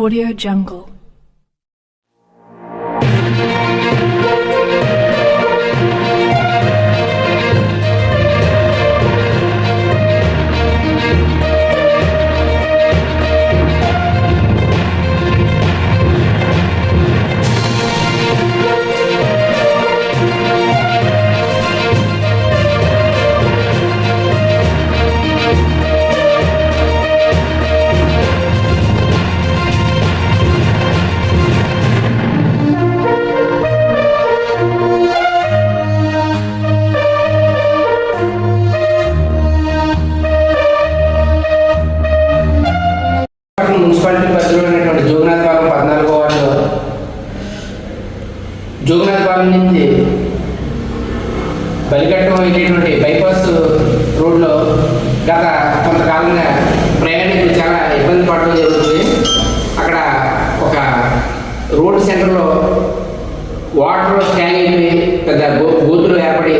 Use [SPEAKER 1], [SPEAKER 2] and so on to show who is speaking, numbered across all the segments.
[SPEAKER 1] Audio Jungle.
[SPEAKER 2] Municipality పరిధిలో ఉన్నటువంటి జోగినాథపాలెం 14వ వార్డులో జోగినాథపాలెం నుంచి బలిఘట్టం వెళ్ళేటువంటి బైపాస్ రోడ్లో గత కొంతకాలంగా ప్రయాణికులు చాలా ఇబ్బంది పడడం జరుగుతుంది. అక్కడ ఒక రోడ్ సెంటర్లో వాటర్ ట్యాంక్ అయిపోయి పెద్ద గోతులు ఏర్పడి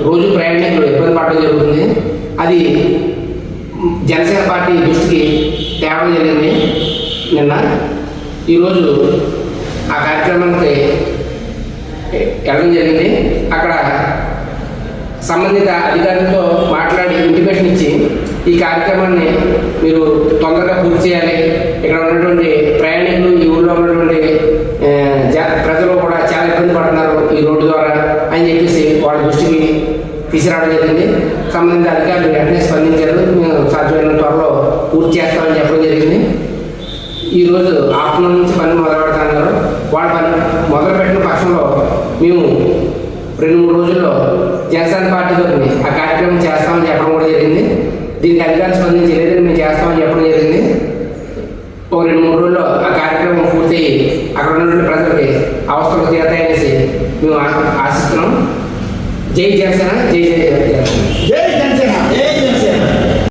[SPEAKER 2] రోజు ప్రయాణికులు ఇబ్బంది పడడం జరుగుతుంది. అది జనసేన పార్టీ దృష్టికి తేవడం జరిగింది. నిన్న ఈరోజు ఆ కార్యక్రమానికి వెళ్ళడం జరిగింది. అక్కడ సంబంధిత అధికారులతో మాట్లాడి ఇంటిమేషన్ ఇచ్చి ఈ కార్యక్రమాన్ని మీరు తొందరగా పూర్తి చేయాలి, ఇక్కడ ఉన్నటువంటి ప్రయాణికులు ఈ ఊళ్ళో ఉన్నటువంటి ప్రజలు కూడా చాలా ఇబ్బంది పడుతున్నారు ఈ రోడ్డు ద్వారా అని చెప్పేసి వాళ్ళ దృష్టికి తీసుకురావడం జరిగింది. సంబంధిత అధికారులు వెంటనే స్పందించారు. మేము సాధ్యమైన త్వరలో పూర్తి చేస్తామని చెప్పడం జరిగింది. ఈరోజు ఆఫ్టర్నూన్ నుంచి పని మొదలు పెడుతున్నారు. వాళ్ళ పని మొదలుపెట్టిన పక్షంలో మేము 2-3 రోజుల్లో జనసేన పార్టీ తరఫున ఆ కార్యక్రమం చేస్తామని చెప్పడం కూడా జరిగింది. దీనికి అధికారులు స్పందించి లేదని మేము చేస్తామని చెప్పడం జరిగింది. ఒక 2-3 రోజుల్లో ఆ కార్యక్రమం పూర్తయి అక్కడ ఉన్నటువంటి ప్రజలకి అవసరం తీరతాయనేసి మేము ఆశిస్తున్నాం. జై జనసేన, జై జై జనసేన.